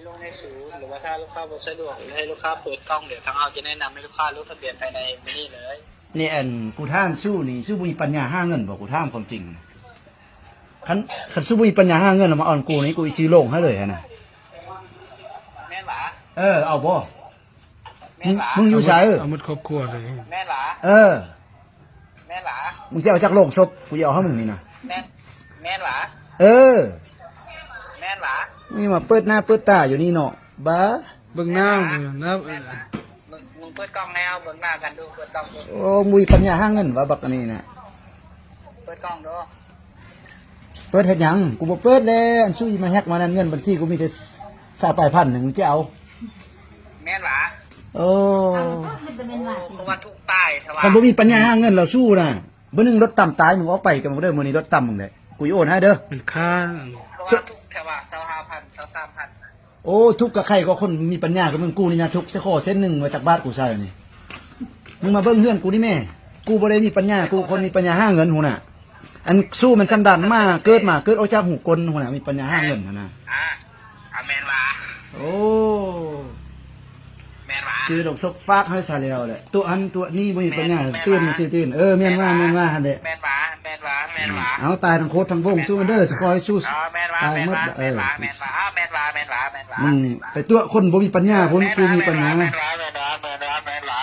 ลงในศูนย์หรือว่าถ้าลูกค้าบ่สะดวกให้ลูกค้าเปิดกล้องเดี๋ยวทางเราจะแนะนำให้ลูกค้าลงทะเบียนภายในมินิเลยนี่อันกูท่ามสู้นี่สู้มีปัญญาห้าเงินบอกกูท่ามความจริงคันสู้มีปัญญาห้าเงินมาอ่อนกูนี่กูซื้อโลงให้เลยนะแม่นหวาเอาบ่แม่นหวามึงอยู่ใส่เอาหมดครอบครัวเลยแม่นหวาแม่นหวามึงจะเอาจากโลงศพกูจะเอาให้มึงนี่นะแม่นหวาแม่นหวานี่มาเปิดหน้าเปิดตาอยู่นี่เนาะบ้าเบิ่งหน้านะมึงเปิดกล้องแล้วเบิ่งหน้ากันดูเปิดกล้องดูโอ้มุยปัญญาห้าเงินวะบักอันนี้นะเปิดกล้องดูเปิดเฮ็ดหยังกูบ่เปิดแล้วอันสู้มาแฮกมานั่นเงินบัญชีกูมีแต่28,000นึงมึงจะเอาแม่นหวาโอ้เพราะว่าทุกตายทว่าคันบ่มีปัญญาห้าเงินเราสู้น่ะบ่นึงรถต่ำตายมึงเอาไปกันบ่เด้อมื้อนี้รถต่ำมึงได้กูโอนให้เด้อเป็นค่าเพราะว่าทุกแถวว่า25,000 23,000โอ้ทุกกับใครก็คนมีปัญญากับมึงกูนี่นะทุกเสขอเส้นหนึ่งมาจากบ้านกูใช่นี่มึงมาเบิ้งเฮือนกูนี่แม่กูบ่ได้มีปัญญากูคนมีปัญญาห้าเงินหูน่ะอันสู้มันสันดานมาเกิดออกจากหูกลหูน่ะมีปัญญาห้าเงินนะแมนว่าโอ้แมนว่าซื้อดอกซกฟากให้ซาแล้วแหละตัวนี้บ่มีปัญญาตื่นสิตื่นแม่นว่าหั่นแหละแมนว่าเอาตายทั้งโคตรทั้งวงสู้มันเด้อสกอยสู้ตายหมดแมนว่ามึงแต่ตัวคนบ่มีปัญญาคนกูมีปัญญาแมนว่า